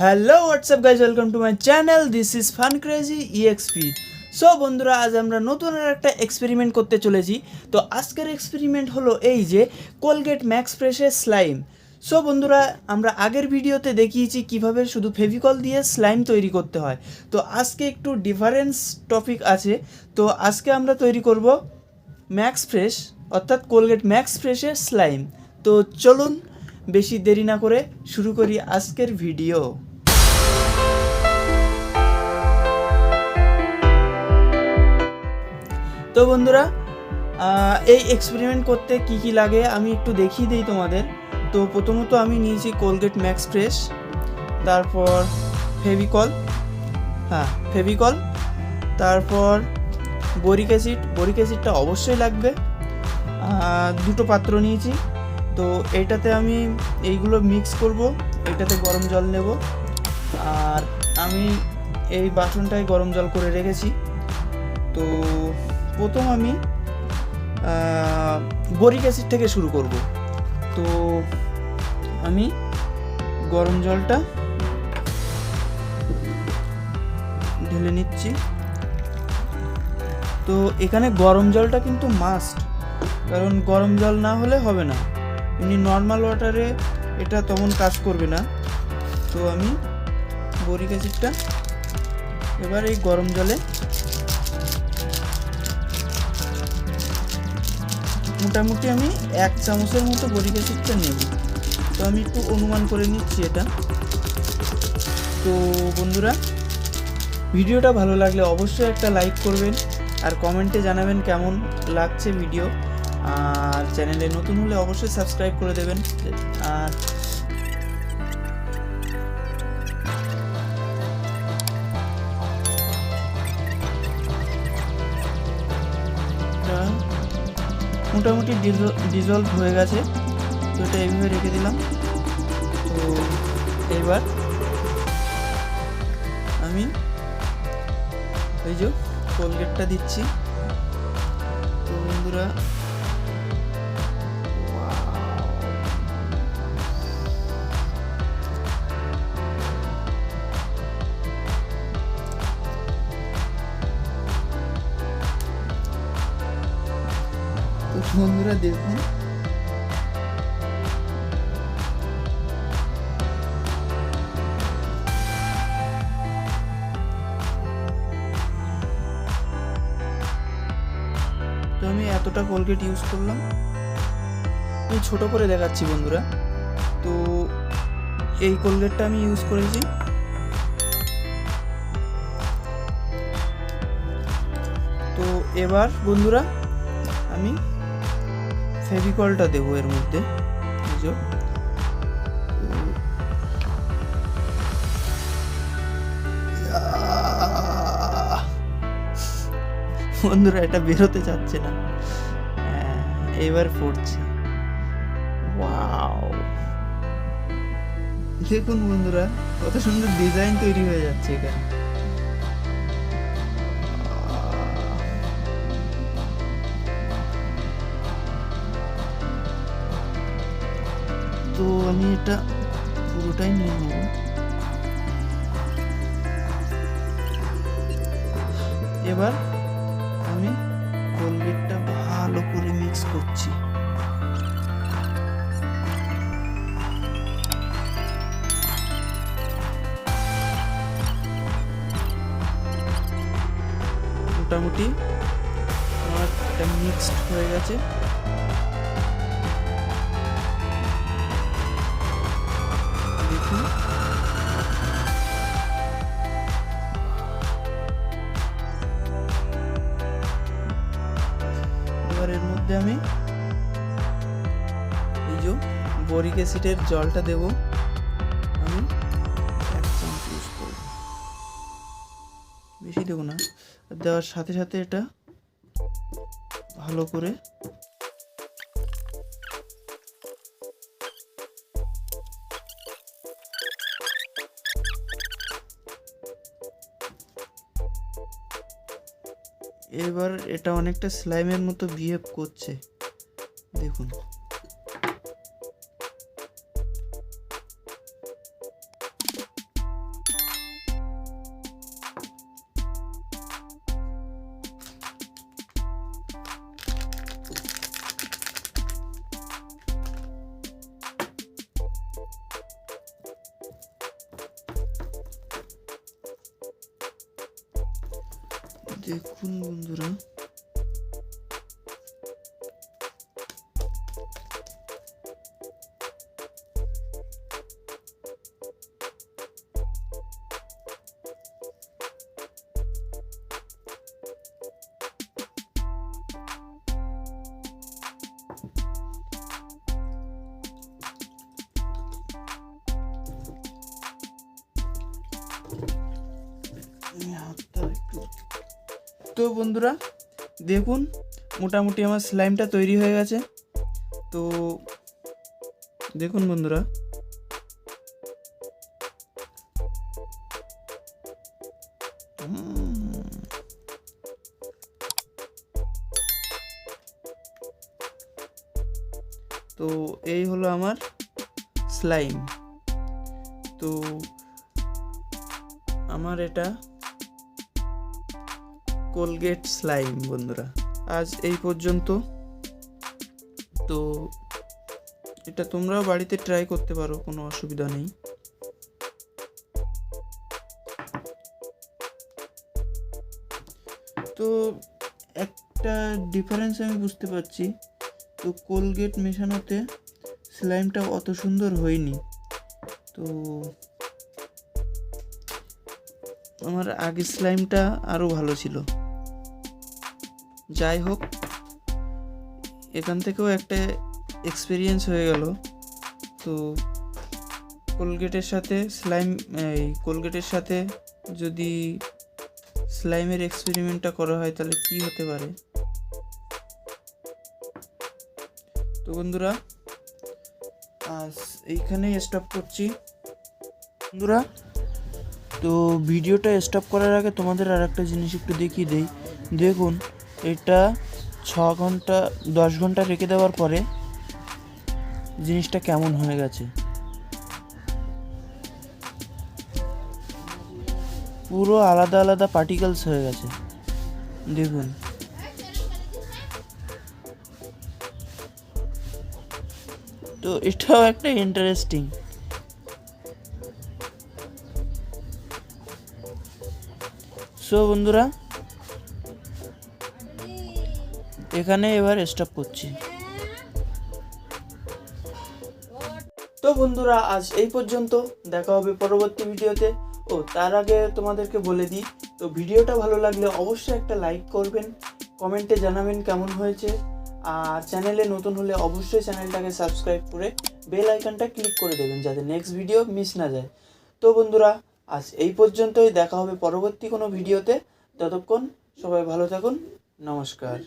Hello WhatsApp guys, welcome to my channel. This is fun crazy EXP. So বন্ধুরা, আজ আমরা নতুন একটা এক্সপেরিমেন্ট করতে চলেছি। তো আজকের এক্সপেরিমেন্ট হলো এই যে কোলগেট ম্যাক্স ফ্রেশের স্লাইম। সো বন্ধুরা, আমরা আগের ভিডিওতে দেখিয়েছি কিভাবে শুধু ফেভিকল দিয়ে স্লাইম তৈরি করতে হয়। তো আজকে একটু ডিফারেন্স টপিক আছে। তো আজকে আমরা তৈরি করব ম্যাক্স ফ্রেশ, অর্থাৎ কোলগেট ম্যাক্স ফ্রেশের স্লাইম। তো চলুন বেশি দেরি না করে শুরু করি আজকের ভিডিও। তো বন্ধুরা, এই এক্সপেরিমেন্ট করতে কি কি লাগে আমি একটু দেখিয়ে দিই তোমাদের। তো প্রথমত আমি নিয়েছি কোলগেট ম্যাক্স ফ্রেশ, তারপর ফেভিকল, তারপর বোরিক অ্যাসিডটা অবশ্যই লাগবে। দুটো পাত্র নিয়েছি। তো এইটাতে আমি এইগুলো মিক্স করব, এইটাতে গরম জল নেব। আর আমি এই বাসনটায় গরম জল করে রেখেছি। তো প্রথম আমি বোরিক অ্যাসিড থেকে শুরু করব। তো আমি গরম জলটা ঢেলে নিচ্ছি। তো এখানে গরম জলটা কিন্তু মাস্ট, কারণ গরম জল না হলে হবে না। এমনি নর্মাল ওয়াটারে এটা তেমন কাজ করবে না। তো আমি বোরিক অ্যাসিডটা এবার এই গরম জলে মোটামুটি আমি 1 চামচের মতো বোরিক অ্যাসিডটা নেব। তো আমি একটু অনুমান করে নিচ্ছি এটা। তো বন্ধুরা, ভিডিওটা ভালো লাগলে অবশ্যই একটা লাইক করবেন আর কমেন্টে জানাবেন কেমন লাগছে ভিডিও। আর চ্যানেলে নতুন হলে অবশ্যই সাবস্ক্রাইব করে দেবেন। আর মোটামুটি ডিজলভ হয়ে গেছে। তো এটা এইভাবে রেখে দিলাম। তো এবার আমি এই যে কোলগেটটা দিচ্ছি। তো বন্ধুরা, দেখুন তো আমি এতটা কোলগেট ইউজ করলাম। আমি ছোট করে দেখাচ্ছি বন্ধুরা। তো এই কোলগেটটা আমি ইউজ করেছি। তো এবার বন্ধুরা, আমি ফেভিকলটা দেবো এর মধ্যে। বন্ধুরা, এটা বেরোতে চাচ্ছে না। এবার পড়ছে। ওয়াও, দেখুন বন্ধুরা, কত সুন্দর ডিজাইন তৈরি হয়ে যাচ্ছে এখানে। তো আমি এটা পুরোটাই নিয়ে নেব। এবার আমি কোলগেটটা ভালো করে মিক্স করছি। মোটামুটি আমার এটা মিক্সড হয়ে গেছে। দেখুন, এবার এর মধ্যে আমি এই যে বোরিক অ্যাসিডের জলটা দেব। আমি 1 চামচ ইউজ করব, বেশি দেবো না। দেওয়ার সাথে সাথে এটা ভালো করে এবার এটা অনেকটা স্লাইমের মতো বিহেভ করছে, দেখুন। দেখুন বন্ধুরা, তো বন্ধুরা দেখুন মোটামুটি আমার স্লাইমটা তৈরি হয়ে গেছে। তো দেখুন বন্ধুরা, তো এই হলো আমার স্লাইম। তো আমার এটা কোলগেট স্লাইম বন্ধুরা। আজ এই পর্যন্ত। তো এটা তোমরাও বাড়িতে ট্রাই করতে পারো, কোনো অসুবিধা নেই। তো একটা ডিফারেন্স আমি বুঝতে পারছি, তো কোলগেট মেশানোতে স্লাইমটা অত সুন্দর হয়নি। তো আমার আগের স্লাইমটা আরও ভালো ছিল। যাই হোক, এখান থেকেও একটা এক্সপিরিয়েন্স হয়ে গেল। তো কোলগেটের সাথে কোলগেটের সাথে যদি স্লাইমের এক্সপেরিমেন্টটা করা হয় তাহলে কি হতে পারে। তো বন্ধুরা আজ এইখানেই স্টপ করছি বন্ধুরা। তো ভিডিওটা স্টপ করার আগে তোমাদের আর একটা জিনিস একটু দেখিয়ে দেই। দেখুন এটা 10 ঘন্টা রেখে দেওয়ার পরে জিনিসটা কেমন হয়ে গেছে। পুরো আলাদা আলাদা পার্টিকেলস হয়ে গেছে দেখুন। তো এটাও একটা ইন্টারেস্টিং। সো বন্ধুরা এখানে এবার স্টপ করছি। তো বন্ধুরা আজ এই পর্যন্ত, দেখা হবে পরবর্তী ভিডিওতে। ও তার আগে তোমাদেরকে বলে দিই, তো ভিডিওটা ভালো লাগলে অবশ্যই একটা লাইক করবেন, কমেন্টে জানাবেন কেমন হয়েছে, আর চ্যানেলে নতুন হলে অবশ্যই চ্যানেলটাকে সাবস্ক্রাইব করে বেল আইকনটা ক্লিক করে দেবেন যাতে নেক্সট ভিডিও মিস না যায়। তো বন্ধুরা আজ এই পর্যন্তই, দেখা হবে পরবর্তী কোনো ভিডিওতে। ততক্ষণ সবাই ভালো থাকুন, নমস্কার।